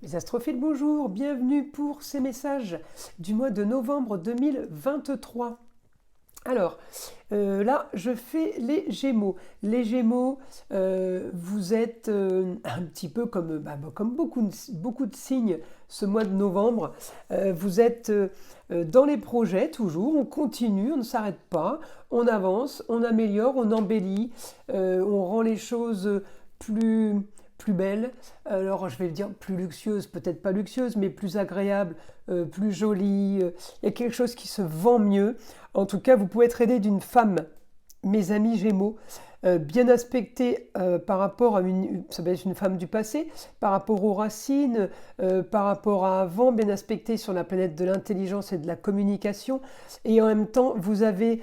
Les astrophiles, bonjour, bienvenue pour ces messages du mois de novembre 2023. Alors, là, je fais les Gémeaux. Les Gémeaux, vous êtes un petit peu comme beaucoup de signes ce mois de novembre. Vous êtes dans les projets toujours, on continue, on ne s'arrête pas, on avance, on améliore, on embellit, on rend les choses plus, plus belles. Alors, je vais le dire plus luxueuses, peut-être pas luxueuses, mais plus agréables, plus jolies. Il y a quelque chose qui se vend mieux. En tout cas, vous pouvez être aidé d'une femme, mes amis Gémeaux, bien aspectée par rapport à ça peut être une femme du passé, par rapport aux racines, par rapport à avant, bien aspectée sur la planète de l'intelligence et de la communication. Et en même temps, vous avez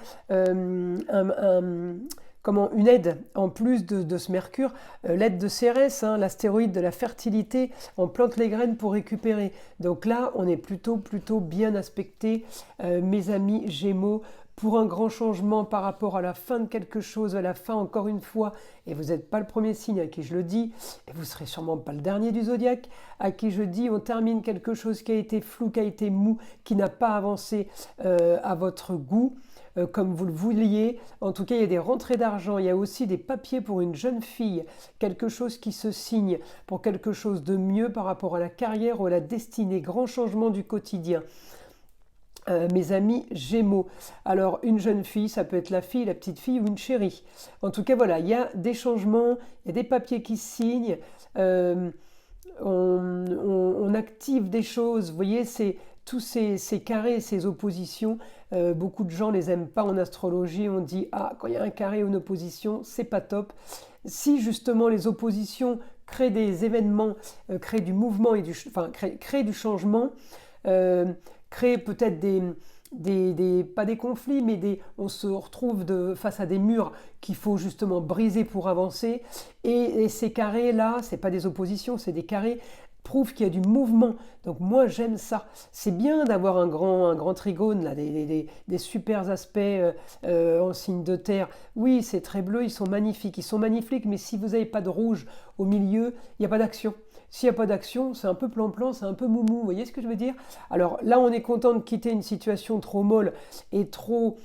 une aide en plus de ce Mercure, l'aide de Cérès, hein, l'astéroïde de la fertilité, on plante les graines pour récupérer. Donc là, on est plutôt bien aspecté, mes amis Gémeaux, pour un grand changement par rapport à la fin de quelque chose, à la fin encore une fois, et vous n'êtes pas le premier signe à qui je le dis, et vous ne serez sûrement pas le dernier du zodiaque, à qui je dis on termine quelque chose qui a été flou, qui a été mou, qui n'a pas avancé à votre goût. Comme vous le vouliez. En tout cas, il y a des rentrées d'argent, il y a aussi des papiers pour une jeune fille, quelque chose qui se signe pour quelque chose de mieux par rapport à la carrière ou à la destinée, grand changement du quotidien. Mes amis Gémeaux. Alors, une jeune fille, ça peut être la fille, la petite fille ou une chérie. En tout cas, voilà, il y a des changements, il y a des papiers qui se signent, on active des choses. Vous voyez, tous ces carrés, ces oppositions, beaucoup de gens les aiment pas en astrologie. On dit, ah, quand il y a un carré ou une opposition, c'est pas top. Si justement les oppositions créent des événements, créent du mouvement, créent du changement, euh, créer peut-être pas des conflits, mais on se retrouve face à des murs qu'il faut justement briser pour avancer. Et ces carrés-là, c'est pas des oppositions, c'est des carrés prouvent qu'il y a du mouvement. Donc moi j'aime ça. C'est bien d'avoir un grand trigone, là, des super aspects en signe de terre. Oui, c'est très bleu, ils sont magnifiques, mais si vous n'avez pas de rouge au milieu, il n'y a pas d'action. S'il n'y a pas d'action, c'est un peu plan-plan, c'est un peu moumou, vous voyez ce que je veux dire? Alors là, on est content de quitter une situation trop molle et trop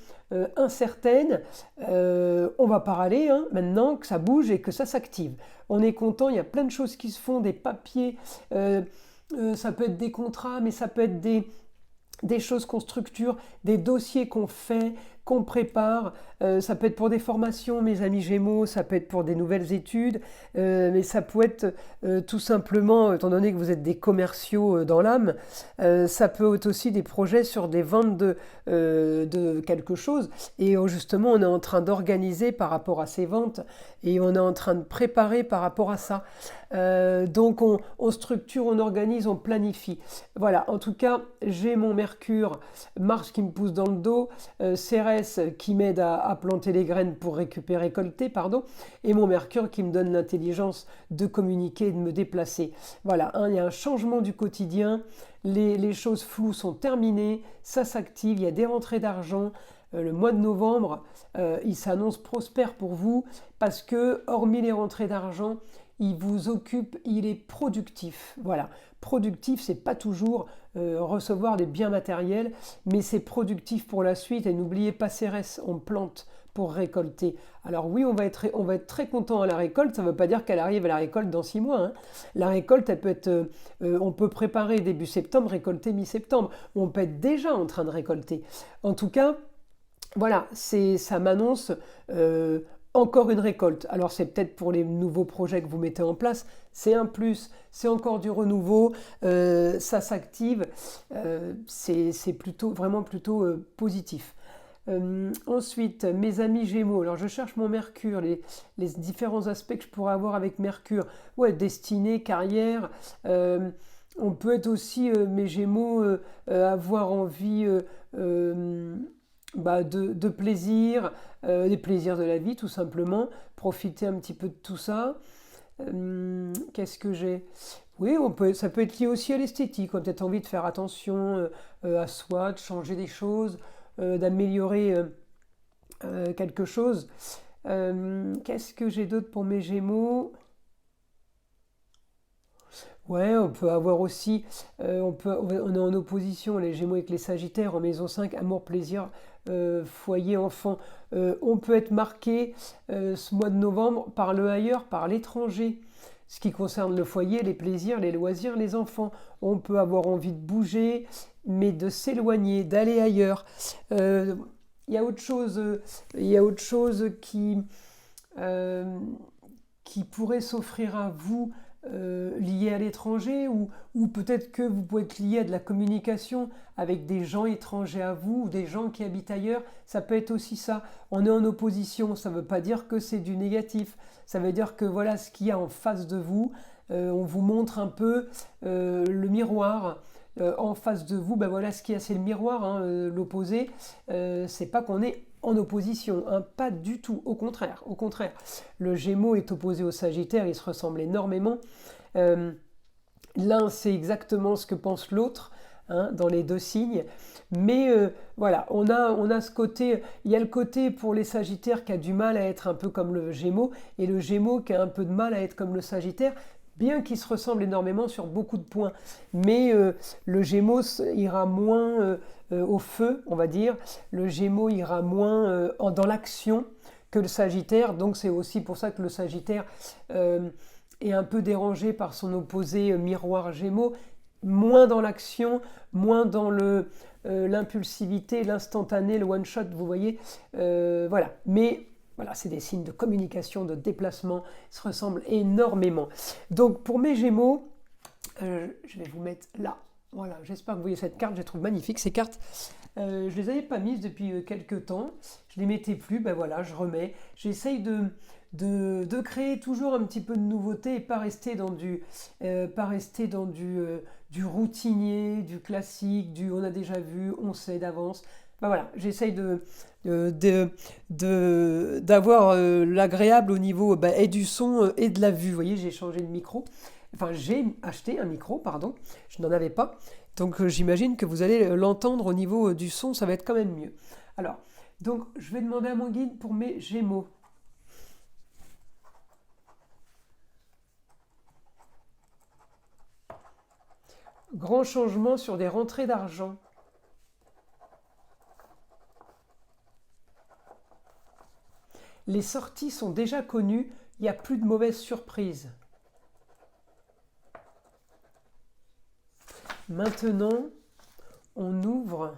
incertaine. On va pas râler, hein, maintenant que ça bouge et que ça s'active. On est content, il y a plein de choses qui se font, des papiers, ça peut être des contrats, mais ça peut être des choses qu'on structure, des dossiers qu'on fait, qu'on prépare. Ça peut être pour des formations, mes amis Gémeaux, ça peut être pour des nouvelles études, mais ça peut être tout simplement, étant donné que vous êtes des commerciaux dans l'âme, ça peut être aussi des projets sur des ventes de quelque chose. Et justement, on est en train d'organiser par rapport à ces ventes et on est en train de préparer par rapport à ça. Donc on structure, on organise, on planifie. Voilà, en tout cas, j'ai mon Mercure, Mars qui me pousse dans le dos, Cérès qui m'aide à planter les graines pour récolter, pardon, et mon Mercure qui me donne l'intelligence de communiquer et de me déplacer. Voilà, hein, il y a un changement du quotidien, les choses floues sont terminées, ça s'active, il y a des rentrées d'argent. Le mois de novembre, il s'annonce prospère pour vous parce que, hormis les rentrées d'argent, il vous occupe, il est productif. Voilà, productif, c'est pas toujours recevoir des biens matériels, mais c'est productif pour la suite. Et n'oubliez pas Cérès, on plante pour récolter. Alors oui, on va être très content à la récolte, ça ne veut pas dire qu'elle arrive à la récolte dans 6 mois, hein. La récolte, elle peut être, on peut préparer début septembre, récolter mi-septembre. On peut être déjà en train de récolter. En tout cas, voilà, ça m'annonce encore une récolte. Alors c'est peut-être pour les nouveaux projets que vous mettez en place, c'est un plus, c'est encore du renouveau, ça s'active, c'est vraiment plutôt positif. Ensuite, mes amis Gémeaux. Alors je cherche mon Mercure, les différents aspects que je pourrais avoir avec Mercure. Ouais, destinée, carrière. On peut être aussi, mes Gémeaux, avoir envie de plaisir, des plaisirs de la vie tout simplement, profiter un petit peu de tout ça. Qu'est-ce que j'ai? Oui, ça peut être lié aussi à l'esthétique, on a peut-être envie de faire attention à soi, de changer des choses, d'améliorer quelque chose. Qu'est-ce que j'ai d'autre pour mes Gémeaux? Ouais, on peut avoir aussi, on est en opposition, les Gémeaux avec les Sagittaires, en maison 5, amour, plaisir, foyer, enfant. On peut être marqué ce mois de novembre par le ailleurs, par l'étranger. Ce qui concerne le foyer, les plaisirs, les loisirs, les enfants. On peut avoir envie de bouger, mais de s'éloigner, d'aller ailleurs. Euh, Il y a autre chose, il y a autre chose euh, qui pourrait s'offrir à vous lié à l'étranger ou peut-être que vous pouvez être lié à de la communication avec des gens étrangers à vous ou des gens qui habitent ailleurs. Ça peut être aussi ça. On est en opposition, ça ne veut pas dire que c'est du négatif. Ça veut dire que voilà ce qu'il y a en face de vous. On vous montre un peu le miroir. En face de vous, ben voilà ce qu'il y a, c'est le miroir, hein, l'opposé. C'est pas qu'on est en opposition, hein, pas du tout, au contraire, au contraire. Le Gémeaux est opposé au Sagittaire, ils se ressemblent énormément. Euh, L'un sait exactement ce que pense l'autre, hein, dans les deux signes. Mais voilà, on a ce côté, il y a le côté pour les Sagittaires qui a du mal à être un peu comme le Gémeaux, et le Gémeaux qui a un peu de mal à être comme le Sagittaire, bien qu'ils se ressemblent énormément sur beaucoup de points. Mais le Gémeaux ira moins au feu, on va dire. Le Gémeaux ira moins dans l'action que le Sagittaire. Donc c'est aussi pour ça que le Sagittaire est un peu dérangé par son opposé miroir Gémeaux. Moins dans l'action, moins dans l'impulsivité, l'instantané, le one-shot, vous voyez. Voilà. Mais voilà, c'est des signes de communication, de déplacement, ils se ressemblent énormément. Donc pour mes Gémeaux, je vais vous mettre là. Voilà, j'espère que vous voyez cette carte, je les trouve magnifiques ces cartes. Je ne les avais pas mises depuis quelques temps, je ne les mettais plus, ben voilà, je remets. J'essaye de créer toujours un petit peu de nouveauté et pas rester dans du routinier, du classique, du on a déjà vu, on sait d'avance. Ben voilà, j'essaye d'avoir l'agréable au niveau et du son et de la vue. Vous voyez, j'ai changé de micro. Enfin, j'ai acheté un micro, pardon. Je n'en avais pas. Donc, j'imagine que vous allez l'entendre au niveau du son. Ça va être quand même mieux. Alors, donc, je vais demander à mon guide pour mes Gémeaux. Grand changement sur des rentrées d'argent. Les sorties sont déjà connues, il n'y a plus de mauvaises surprises. Maintenant, on ouvre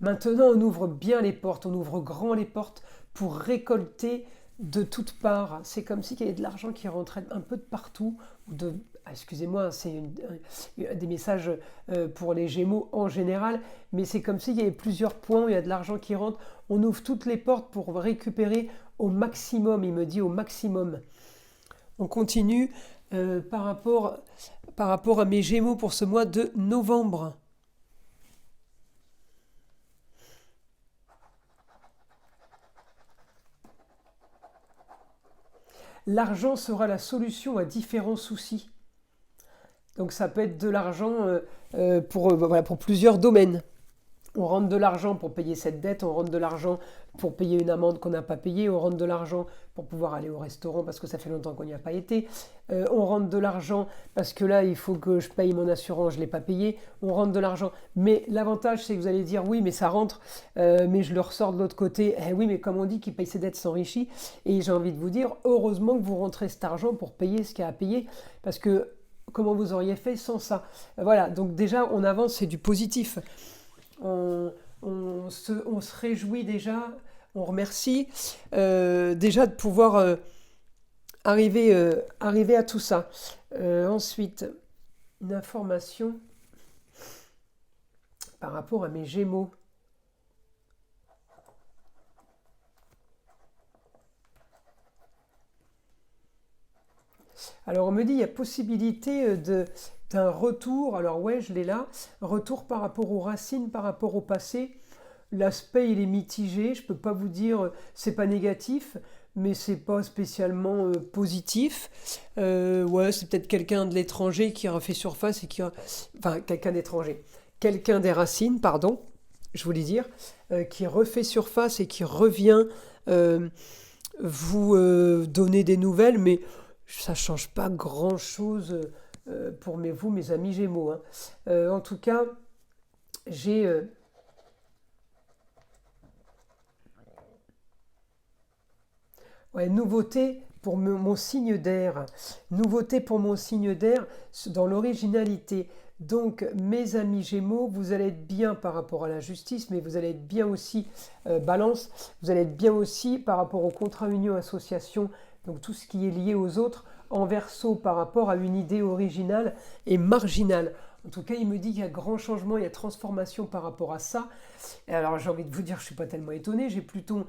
Maintenant, on ouvre bien les portes, on ouvre grand les portes pour récolter de toutes parts. C'est comme s'il y avait de l'argent qui rentrait un peu de partout. Excusez-moi, c'est des messages pour les Gémeaux en général, mais c'est comme s'il y avait plusieurs points où il y a de l'argent qui rentre. On ouvre toutes les portes pour récupérer au maximum, il me dit au maximum. On continue par rapport à mes Gémeaux pour ce mois de novembre. L'argent sera la solution à différents soucis. Donc ça peut être de l'argent voilà, pour plusieurs domaines. On rentre de l'argent pour payer cette dette, on rentre de l'argent pour payer une amende qu'on n'a pas payée, on rentre de l'argent pour pouvoir aller au restaurant parce que ça fait longtemps qu'on n'y a pas été, on rentre de l'argent parce que là il faut que je paye mon assurance, je ne l'ai pas payé, on rentre de l'argent. Mais l'avantage c'est que vous allez dire oui mais ça rentre, mais je le ressors de l'autre côté, oui mais comme on dit qui paye ses dettes s'enrichit, et j'ai envie de vous dire heureusement que vous rentrez cet argent pour payer ce qu'il y a à payer, parce que comment vous auriez fait sans ça? Voilà, donc déjà on avance, c'est du positif. On se réjouit déjà, on remercie déjà de pouvoir arriver à tout ça. Ensuite, une information par rapport à mes Gémeaux. Alors on me dit il y a possibilité d'un retour, alors ouais je l'ai là, retour par rapport aux racines, par rapport au passé. L'aspect il est mitigé, je ne peux pas vous dire c'est pas négatif, mais c'est pas spécialement positif. Ouais, c'est peut-être quelqu'un de l'étranger qui a fait surface et enfin quelqu'un d'étranger, quelqu'un des racines, pardon, je voulais dire, qui refait surface et qui revient vous donner des nouvelles, mais ça ne change pas grand-chose pour vous, mes amis Gémeaux, hein. En tout cas, j'ai ouais, nouveauté pour mon signe d'air. Nouveauté pour mon signe d'air dans l'originalité. Donc, mes amis Gémeaux, vous allez être bien par rapport à la justice, mais vous allez être bien aussi, Balance, vous allez être bien aussi par rapport au contrat union association, donc tout ce qui est lié aux autres, en Verseau par rapport à une idée originale et marginale. En tout cas, il me dit qu'il y a grand changement, il y a transformation par rapport à ça. Et alors, j'ai envie de vous dire, je ne suis pas tellement étonné. J'ai Pluton,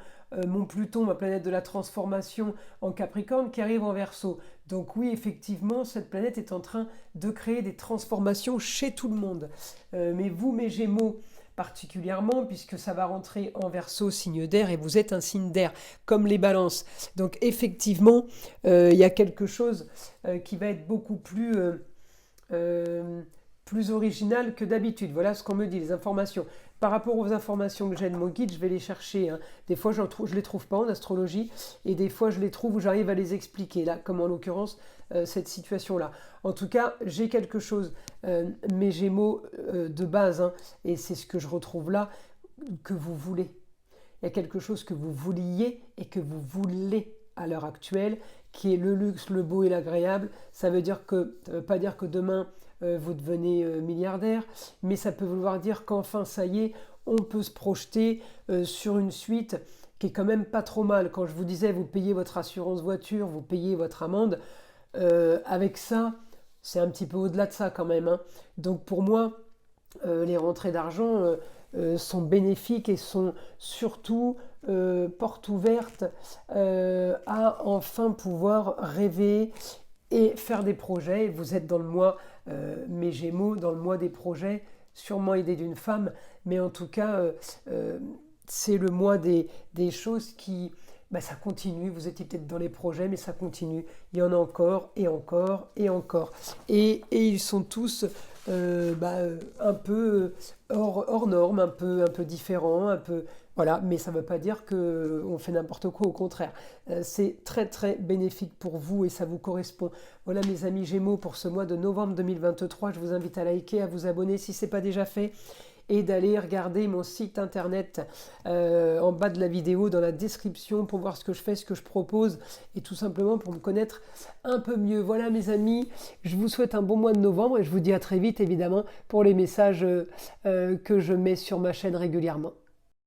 mon Pluton, ma planète de la transformation en Capricorne, qui arrive en Verseau. Donc oui, effectivement, cette planète est en train de créer des transformations chez tout le monde. Mais vous, mes Gémeaux, particulièrement, puisque ça va rentrer en Verseau, signe d'air, et vous êtes un signe d'air, comme les balances. Donc effectivement, il y a quelque chose qui va être beaucoup plus original que d'habitude. Voilà ce qu'on me dit, les informations. Par rapport aux informations que j'ai de mon guide, je vais les chercher, hein. Des fois, je ne les trouve pas en astrologie, et des fois, je les trouve où j'arrive à les expliquer, là, comme en l'occurrence, cette situation-là. En tout cas, j'ai quelque chose, mes Gémeaux de base, hein, et c'est ce que je retrouve là, que vous voulez. Il y a quelque chose que vous vouliez et que vous voulez à l'heure actuelle, qui est le luxe, le beau et l'agréable. Ça veut pas dire que demain, vous devenez milliardaire, mais ça peut vouloir dire qu'enfin, ça y est, on peut se projeter sur une suite qui est quand même pas trop mal. Quand je vous disais, vous payez votre assurance voiture, vous payez votre amende, avec ça, c'est un petit peu au-delà de ça quand même, hein. Donc pour moi, les rentrées d'argent sont bénéfiques et sont surtout porte ouverte à enfin pouvoir rêver et faire des projets. Vous êtes dans le mois, mes Gémeaux, dans le mois des projets, sûrement aidé d'une femme, mais en tout cas, c'est le mois des choses qui... ça continue, vous étiez peut-être dans les projets, mais ça continue. Il y en a encore, et encore, et encore. Et ils sont tous un peu hors normes, un peu différents, un peu... Voilà, mais ça ne veut pas dire qu'on fait n'importe quoi, au contraire. C'est très très bénéfique pour vous et ça vous correspond. Voilà mes amis Gémeaux pour ce mois de novembre 2023. Je vous invite à liker, à vous abonner si ce n'est pas déjà fait et d'aller regarder mon site internet en bas de la vidéo, dans la description, pour voir ce que je fais, ce que je propose et tout simplement pour me connaître un peu mieux. Voilà mes amis, je vous souhaite un bon mois de novembre et je vous dis à très vite évidemment pour les messages que je mets sur ma chaîne régulièrement.